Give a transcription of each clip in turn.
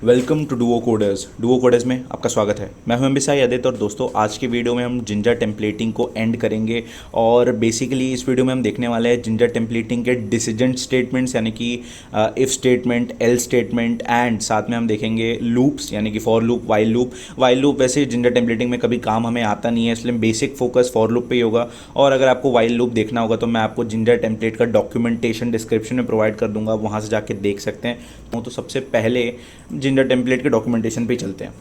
Welcome to Duo coders में आपका स्वागत है। मैं हूं एमबीसाई आदित्य और दोस्तों आज के वीडियो में हम जिंजर टेम्पलेटिंग को एंड करेंगे। और बेसिकली इस वीडियो में हम देखने वाले हैं जिंजर टेम्पलेटिंग के डिसीजन स्टेटमेंट्स यानी कि if statement, L statement and साथ में हम देखेंगे लूप्स यानी कि for loop, while loop. While loop वैसे जिंजर टेम्पलेटिंग में कभी काम हमें आता नहीं है, इसलिए बेसिक फोकस फॉर लूप पे ही होगा। और अगर आपको वाइल लूप देखना होगा तो मैं आपको जिंजर टेम्पलेट का डॉक्यूमेंटेशन डिस्क्रिप्शन में प्रोवाइड कर दूंगा, वहाँ से जाके देख सकते हैं। तो सबसे पहले जिंजर टेम्पलेट के डॉक्यूमेंटेशन पे ही चलते हैं।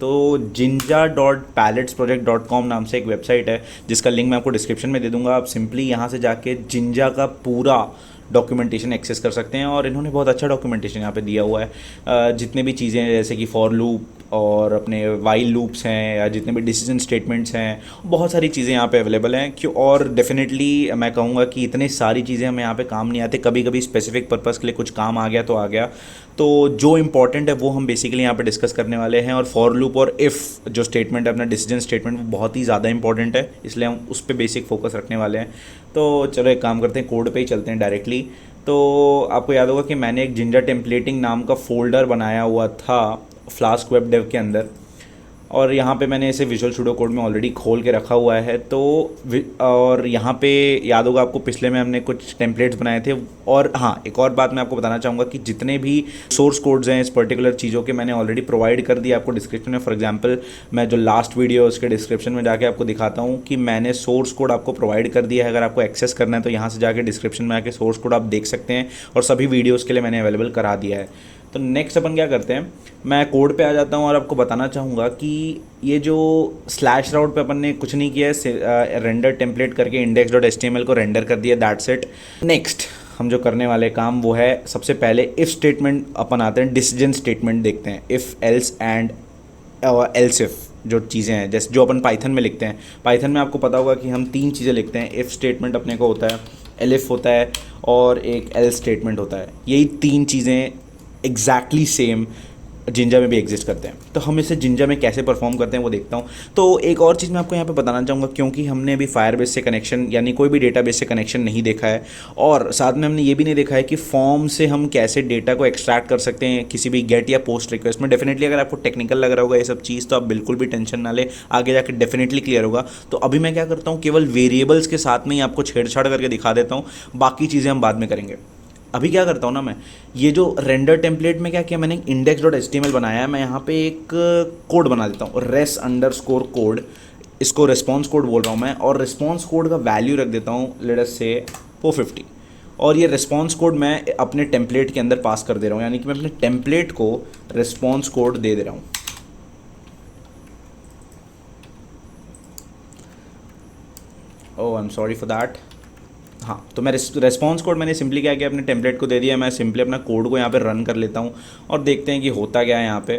तो jinja.palettesproject.com नाम से एक वेबसाइट है जिसका लिंक मैं आपको डिस्क्रिप्शन में दे दूंगा। आप सिंपली यहाँ से जाके जिंजा का पूरा डॉक्यूमेंटेशन एक्सेस कर सकते हैं और इन्होंने बहुत अच्छा डॉक्यूमेंटेशन यहाँ पे दिया हुआ है। जितने भी चीज़ें हैं जैसे कि फॉर लूप और अपने वाइल लूप्स हैं या जितने भी डिसीजन स्टेटमेंट्स हैं, बहुत सारी चीज़ें यहाँ पे अवेलेबल हैं। क्यों और डेफिनेटली मैं कहूँगा कि इतनी सारी चीज़ें हमें यहाँ पे काम नहीं आती, कभी कभी स्पेसिफिक पर्पज़ के लिए कुछ काम आ गया तो आ गया। तो जो इंपॉर्टेंट है वो हम बेसिकली यहाँ पे डिस्कस करने वाले हैं। और फॉर लूप और इफ़ जो स्टेटमेंट है अपना डिसीजन स्टेटमेंट, वो बहुत ही ज़्यादा इंपॉर्टेंट है, इसलिए हम उस पर बेसिक फोकस रखने वाले हैं। तो चलो एक काम करते हैं, कोड पे ही चलते हैं डायरेक्टली। तो आपको याद होगा कि मैंने एक जिंजर टेम्पलेटिंग नाम का फ़ोल्डर बनाया हुआ था फ्लास्क वेब डेव के अंदर, और यहाँ पे मैंने इसे विजुअल स्टूडियो कोड में ऑलरेडी खोल के रखा हुआ है। तो और यहाँ पे याद होगा आपको पिछले में हमने कुछ टेम्पलेट्स बनाए थे। और हाँ, एक और बात मैं आपको बताना चाहूँगा कि जितने भी सोर्स कोड्स हैं इस पर्टिकुलर चीज़ों के मैंने ऑलरेडी प्रोवाइड कर दिया आपको डिस्क्रिप्शन में। फॉर एग्जांपल मैं जो लास्ट वीडियो है उसके डिस्क्रिप्शन में जाके आपको दिखाता हूँ कि मैंने सोर्स कोड आपको प्रोवाइड कर दिया है। अगर आपको एक्सेस करना है तो यहाँ से जाके डिस्क्रिप्शन में आके सोर्स कोड आप देख सकते हैं, और सभी वीडियोज़ के लिए मैंने अवेलेबल करा दिया है। तो नेक्स्ट अपन क्या करते हैं, मैं कोड पे आ जाता हूँ और आपको बताना चाहूँगा कि ये जो स्लैश राउट पे अपन ने कुछ नहीं किया है, रेंडर टेम्पलेट करके index.html को रेंडर कर दिया, दैट्स इट। नेक्स्ट हम जो करने वाले काम वो है, सबसे पहले इफ़ स्टेटमेंट अपन आते हैं, डिसीजन स्टेटमेंट देखते हैं। If, else and else if जो चीज़ें हैं जैसे जो अपन पाइथन में लिखते हैं। पाइथन में आपको पता होगा कि हम तीन चीज़ें लिखते हैं। इफ़ स्टेटमेंट अपने को होता है, एलिफ होता है और एक एल स्टेटमेंट होता है। यही तीन चीज़ें एग्जैक्टली सेम जिंजा में भी एग्जिस्ट करते हैं। तो हम इसे जिंजा में कैसे परफॉर्म करते हैं वो देखता हूँ। तो एक और चीज़ मैं आपको यहाँ पे बताना चाहूँगा, क्योंकि हमने अभी फायरबेस से कनेक्शन यानी कोई भी डेटाबेस से कनेक्शन नहीं देखा है, और साथ में हमने ये भी नहीं देखा है कि फॉर्म से हम कैसे डेटा को एक्सट्रैक्ट कर सकते हैं किसी भी गेट या पोस्ट रिक्वेस्ट में। डेफिनेटली अगर आपको टेक्निकल लग रहा होगा ये सब चीज़ तो आप बिल्कुल भी टेंशन ना ले, आगे जाकर डेफिनेटली क्लियर होगा। तो अभी मैं क्या करता हूँ, केवल वेरिएबल्स के साथ में ही आपको छेड़छाड़ करके दिखा देता हूँ, बाकी चीज़ें हम बाद में करेंगे। अभी क्या करता हूँ ना, मैं ये जो रेंडर टेम्पलेट में क्या किया मैंने, index.html बनाया है। मैं यहाँ पे एक कोड बना देता हूँ, res_code। इसको रिस्पॉन्स कोड बोल रहा हूँ मैं, और रिस्पॉन्स कोड का वैल्यू रख देता हूँ लेट अस से 450। और ये रिस्पॉन्स कोड मैं अपने टेम्पलेट के अंदर पास कर दे रहा हूँ, यानी कि मैं अपने टेम्पलेट को रिस्पॉन्स कोड दे रहा हूँ। Oh I am sorry for that. हाँ, तो मैं रेस्पॉन्स कोड मैंने सिंपली क्या किया, अपने टेम्पलेट को दे दिया। मैं सिंपली अपना कोड को यहाँ पे रन कर लेता हूँ और देखते हैं कि होता क्या है यहाँ पे।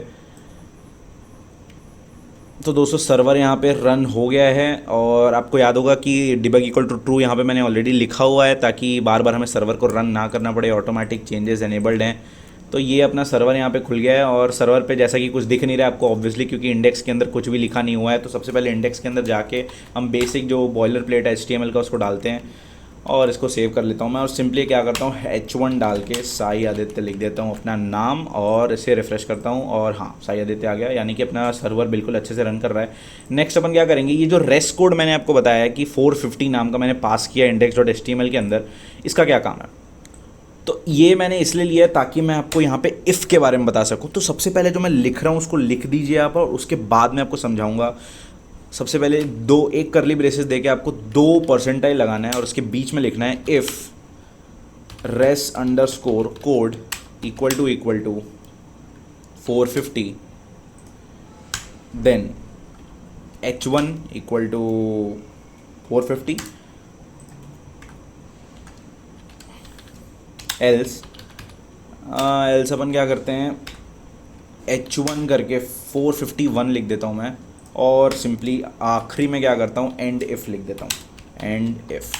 तो दोस्तों सर्वर यहाँ पे रन हो गया है, और आपको याद होगा कि डिबग इक्वल टू ट्रू यहाँ पे मैंने ऑलरेडी लिखा हुआ है ताकि बार बार हमें सर्वर को रन ना करना पड़े, ऑटोमेटिक चेंजेस एनेबल्ड हैं। तो ये अपना सर्वर यहाँ पे खुल गया है, और सर्वर पे जैसा कि कुछ दिख नहीं रहा है आपको ऑब्वियसली, क्योंकि इंडेक्स के अंदर कुछ भी लिखा नहीं हुआ है। तो सबसे पहले इंडेक्स के अंदर जाके हम बेसिक जो बॉयलर प्लेट है HTML का उसको डालते हैं, और इसको सेव कर लेता हूँ मैं। और सिंपली क्या करता हूँ, H1 डाल के साई आदित्य लिख देता हूँ अपना नाम, और इसे रिफ्रेश करता हूँ, और हाँ साई आदित्य आ गया, यानी कि अपना सर्वर बिल्कुल अच्छे से रन कर रहा है। नेक्स्ट अपन क्या करेंगे, ये जो रेस्ट कोड मैंने आपको बताया है कि 450 नाम का मैंने पास किया index.html के अंदर, इसका क्या काम है। तो ये मैंने इसलिए लिया है ताकि मैं आपको यहाँ पे इफ़ के बारे में बता सकूँ। तो सबसे पहले जो मैं लिख रहा हूँ उसको लिख दीजिए आप, और उसके बाद मैं आपको समझाऊँगा। सबसे पहले एक करली ब्रेसेस देके आपको 2 परसेंटाइल लगाना है, और उसके बीच में लिखना है if res_code equal to 450, then h1 equal to 450, else अपन क्या करते हैं, h1 करके 451 लिख देता हूँ मैं, और सिंपली आखिरी में क्या करता हूँ, एंड इफ़ लिख देता हूँ, एंड इफ़।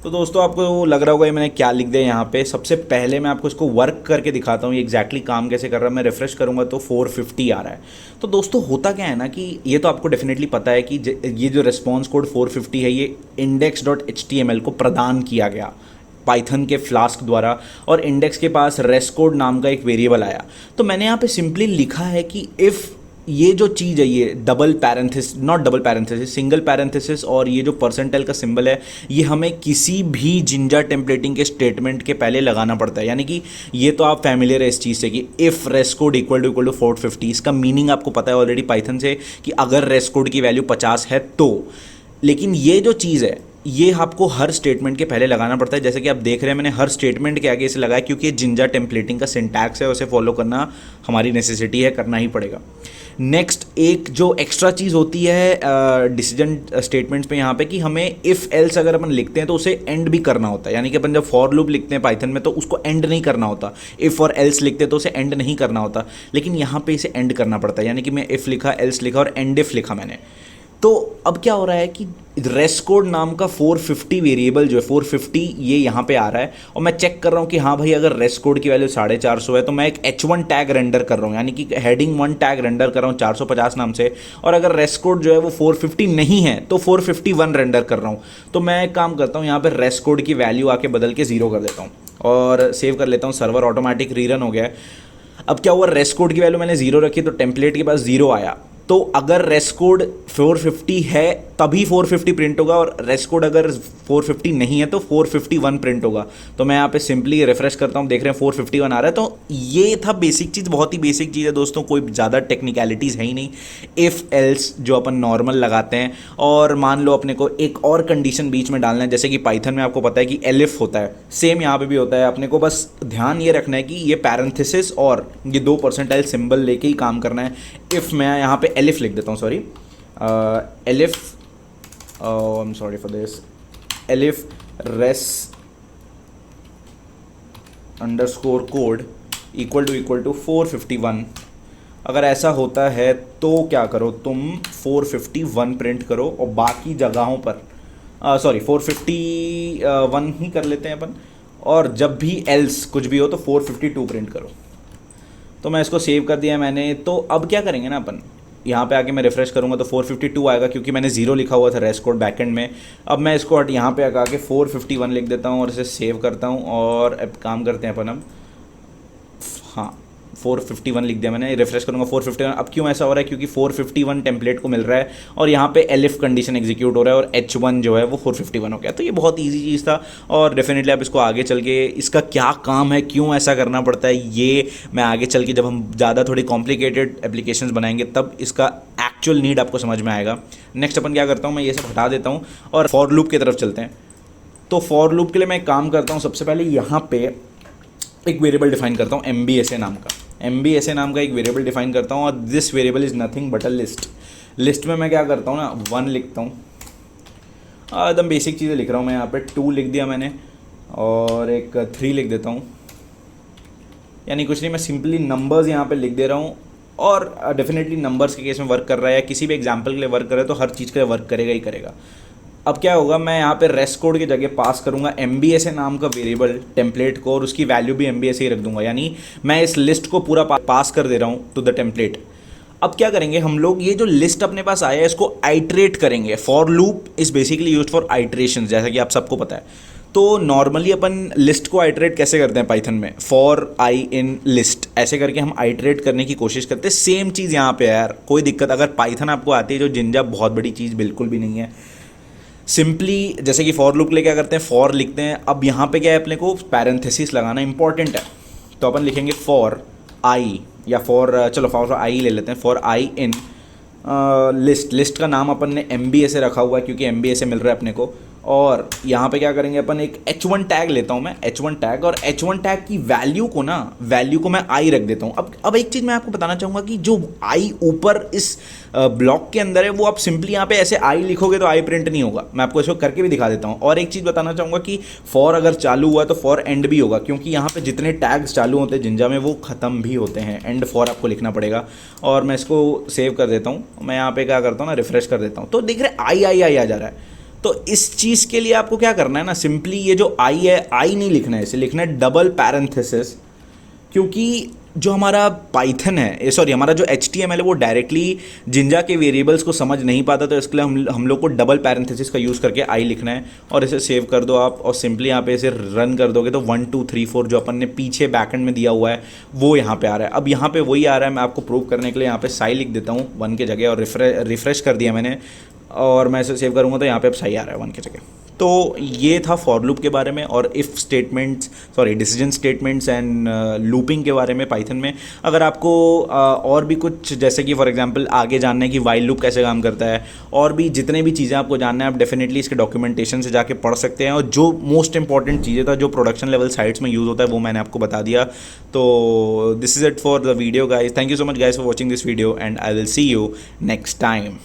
तो दोस्तों आपको लग रहा होगा ये मैंने क्या लिख दिया यहाँ पे। सबसे पहले मैं आपको इसको वर्क करके दिखाता हूँ ये एग्जैक्टली काम कैसे कर रहा है। मैं रिफ्रेश करूँगा तो 450 आ रहा है। तो दोस्तों होता क्या है ना कि ये तो आपको डेफिनेटली पता है कि ये जो रिस्पॉन्स कोड 450 है ये index.html को प्रदान किया गया पाइथन के फ्लास्क द्वारा, और इंडेक्स के पास रेस्ट कोड नाम का एक वेरिएबल आया। तो मैंने यहाँ पे सिंपली लिखा है कि इफ़ ये जो चीज़ है, ये double parenthesis, not double parenthesis, single parenthesis, और ये जो परसेंटाइल का सिंबल है, ये हमें किसी भी जिंजा टेम्पलेटिंग के स्टेटमेंट के पहले लगाना पड़ता है। यानी कि ये तो आप फैमिलियर है इस चीज़ से कि if rest code equal to 450, इसका मीनिंग आपको पता है ऑलरेडी पाइथन से कि अगर रेस्ट कोड की वैल्यू 50 है तो। लेकिन ये जो चीज़ है ये आपको हर स्टेटमेंट के पहले लगाना पड़ता है। जैसे कि आप देख रहे हैं मैंने हर स्टेटमेंट के आगे इसे लगाया, क्योंकि ये जिंजा टेम्पलेटिंग का सिंटैक्स है, उसे फॉलो करना हमारी नेसेसिटी है, करना ही पड़ेगा। नेक्स्ट एक जो एक्स्ट्रा चीज़ होती है डिसीजन स्टेटमेंट्स पे यहाँ पे, कि हमें इफ़ एल्स अगर अपन लिखते हैं तो उसे एंड भी करना होता है। यानी कि अपन जब फॉर लूप लिखते हैं पाइथन में तो उसको एंड नहीं करना होता, इफ़ और एल्स लिखते हैं तो उसे एंड नहीं करना होता, लेकिन यहाँ पे इसे एंड करना पड़ता है। यानी कि मैं इफ़ लिखा, एल्स लिखा और एंड इफ़ लिखा मैंने, तो अब क्या हो रहा है कि रेस्ट कोड नाम का 450 वेरिएबल जो है 450 ये यहाँ पे आ रहा है, और मैं चेक कर रहा हूँ कि हाँ भाई अगर रेस्ट कोड की वैल्यू 450 है तो मैं एक H1 टैग रेंडर कर रहा हूँ, यानी कि हेडिंग 1 टैग रेंडर कर रहा हूँ 450 नाम से, और अगर रेस्ट कोड जो है वो 450 नहीं है तो 451 रेंडर कर रहा हूँ। तो मैं एक काम करता हूँ, यहाँ पर रेस्ट कोड की वैल्यू आके बदल के 0 कर देता हूँ और सेव कर लेता हूँ। सर्वर ऑटोमेटिक रीरन हो गया है। अब क्या हुआ, रेस्ट कोड की वैल्यू मैंने 0 रखी तो टेम्पलेट के पास 0 आया। तो अगर रेस्ट कोड 450 है तभी 450 प्रिंट होगा, और रेस्ट कोड अगर 450 नहीं है तो 451 प्रिंट होगा। तो मैं यहाँ पे सिंपली रिफ्रेश करता हूँ, देख रहे हैं 451 आ रहा है। तो ये था बेसिक चीज़, बहुत ही बेसिक चीज़ है दोस्तों, कोई ज़्यादा टेक्निकलिटीज़ है ही नहीं। इफ़ एल्स जो अपन नॉर्मल लगाते हैं, और मान लो अपने को एक और कंडीशन बीच में डालना है, जैसे कि पाइथन में आपको पता है कि एलिफ होता है, सेम यहाँ पे भी होता है। अपने को बस ध्यान ये रखना है कि ये पैरेंथेसिस और ये 2 परसेंटाइल सिंबल लेके ही काम करना है। इफ़ मैं यहाँ पे एलिफ लिख देता हूँ, sorry elif, I am sorry for this, elif res underscore code equal to 451। अगर ऐसा होता है तो क्या करो तुम, 451 प्रिंट करो, और बाकी जगहों पर सॉरी 451 ही कर लेते हैं अपन, और जब भी एल्स कुछ भी हो तो 452 प्रिंट करो। तो मैं इसको सेव कर दिया मैंने। तो अब क्या करेंगे ना अपन, यहाँ पे आके मैं रिफ्रेश करूँगा तो 452 आएगा, क्योंकि मैंने 0 लिखा हुआ था रेस्ट कोड बैकएंड में। अब मैं इसको यहाँ पे आके 451 लिख देता हूँ और इसे सेव करता हूँ, और अब काम करते हैं अपन। अब हाँ 451 लिख दिया मैंने, रिफ्रेश करूँगा 451। अब क्यों ऐसा हो रहा है, क्योंकि 451 टेम्पलेट को मिल रहा है और यहाँ पे एलिफ कंडीशन एग्जीक्यूट हो रहा है, और H1 जो है वो 451 हो गया। तो ये बहुत इजी चीज़ था, और डेफिनेटली आप इसको आगे चल के इसका क्या काम है, क्यों ऐसा करना पड़ता है, ये मैं आगे चल के जब हम ज़्यादा थोड़ी कॉम्प्लिकेटेड एप्लीकेशंस बनाएंगे तब इसका एक्चुअल नीड आपको समझ में आएगा। नेक्स्ट अपन क्या करता हूँ, मैं ये सब हटा देता हूँ और फॉर लूप की तरफ चलते हैं। तो फॉर लूप के लिए मैं एक काम करता हूँ, सबसे पहले यहाँ पे एक वेरिएबल डिफाइन करता हूँ MBSA नाम का। MBSA नाम का एक वेरिएबल डिफाइन करता हूँ, और this variable is nothing but a list. List में मैं क्या करता हूँ ना, 1 लिखता हूँ, एकदम बेसिक चीज़ें लिख रहा हूँ मैं। यहाँ पे 2 लिख दिया मैंने, और एक 3 लिख देता हूँ, यानी कुछ नहीं, मैं सिंपली नंबर्स यहाँ पे लिख दे रहा हूँ। और डेफिनेटली नंबर्स के केस में वर्क कर रहा है, या किसी भी एग्जाम्पल के लिए वर्क कर रहा है, तो हर चीज़ के लिए वर्क करेगा ही करेगा। अब क्या होगा, मैं यहाँ पे रेस्ट कोड की जगह पास करूँगा MBSA नाम का वेरिएबल टेम्पलेट को, और उसकी वैल्यू भी MBSA ही रख दूंगा। यानी मैं इस लिस्ट को पूरा पास कर दे रहा हूँ टू द टेम्पलेट। अब क्या करेंगे हम लोग, ये जो लिस्ट अपने पास आया है इसको आइट्रेट करेंगे। For loop is basically used for iteration, जैसा कि आप सबको पता है। तो नॉर्मली अपन लिस्ट को आइट्रेट कैसे करते हैं पाइथन में, फॉर आई इन लिस्ट, ऐसे करके हम आइट्रेट करने की कोशिश करते हैं। सेम चीज़ यहाँ पे है यार, कोई दिक्कत अगर पाइथन आपको आती है, जो जिंजा बहुत बड़ी चीज़ बिल्कुल भी नहीं है। सिंपली जैसे कि फॉर लूप के लिए क्या करते हैं, फॉर लिखते हैं। अब यहाँ पे क्या है, अपने को पैरेंथेसिस लगाना इंपॉर्टेंट है, तो अपन लिखेंगे फॉर आई, या फॉर चलो फॉर आई ले लेते हैं, for I in list. List का नाम अपन ने MBSA रखा हुआ है, क्योंकि MBSA मिल रहा है अपने को। और यहाँ पे क्या करेंगे अपन, एक H1 टैग लेता हूँ मैं, H1 टैग, और H1 टैग की वैल्यू को मैं I रख देता हूँ। अब एक चीज़ मैं आपको बताना चाहूँगा कि जो I ऊपर इस ब्लॉक के अंदर है, वो आप सिंपली यहाँ पे ऐसे I लिखोगे तो I प्रिंट नहीं होगा। मैं आपको इसको करके भी दिखा देता हूँ। और एक चीज़ बताना चाहूँगा कि फॉर अगर चालू हुआ तो फॉर एंड भी होगा, क्योंकि यहाँ पे जितने टैग्स चालू होते हैं जिंजा में वो ख़त्म भी होते हैं, एंड फॉर आपको लिखना पड़ेगा। और मैं इसको सेव कर देता हूँ, मैं यहाँ पे क्या करता हूँ ना, रिफ्रेश कर देता हूँ, तो देख रहे आई आ जा रहा है। तो इस चीज़ के लिए आपको क्या करना है ना, सिंपली ये जो आई है, आई नहीं लिखना है, इसे लिखना है डबल पैरेंथेसिस, क्योंकि जो हमारा पाइथन है, सॉरी हमारा जो HTML है वो डायरेक्टली जिंजा के वेरिएबल्स को समझ नहीं पाता, तो इसके लिए हम लोग को डबल पैरेंथेसिस का यूज़ करके आई लिखना है और इसे सेव कर दो आप, और सिंपली यहाँ पे इसे रन कर दोगे तो 1 2 3 4 जो अपन ने पीछे बैकएंड में दिया हुआ है वो यहाँ पे आ रहा है। अब यहाँ पे वही आ रहा है, मैं आपको प्रूव करने के लिए यहाँ पे साई लिख देता हूँ 1 की जगह, और रिफ्रेश कर दिया मैंने, और मैं इसे सेव करूँगा तो यहाँ पे अब सही आ रहा है 1 की जगह। तो ये था फॉर लूप के बारे में और if statements, sorry decision statements and looping के बारे में पाइथन में। अगर आपको और भी कुछ, जैसे कि फॉर एग्जांपल आगे जानना है कि वाइल लूप कैसे काम करता है, और भी जितने भी चीज़ें आपको जानना है, आप डेफिनेटली इसके डॉक्यूमेंटेशन से जाके पढ़ सकते हैं। और जो मोस्ट इंपॉर्टेंट चीज़ें था जो प्रोडक्शन लेवल साइट्स में यूज़ होता है वो मैंने आपको बता दिया। तो this is it for the video guys, thank you so much guys for watching this video and I will see you next time.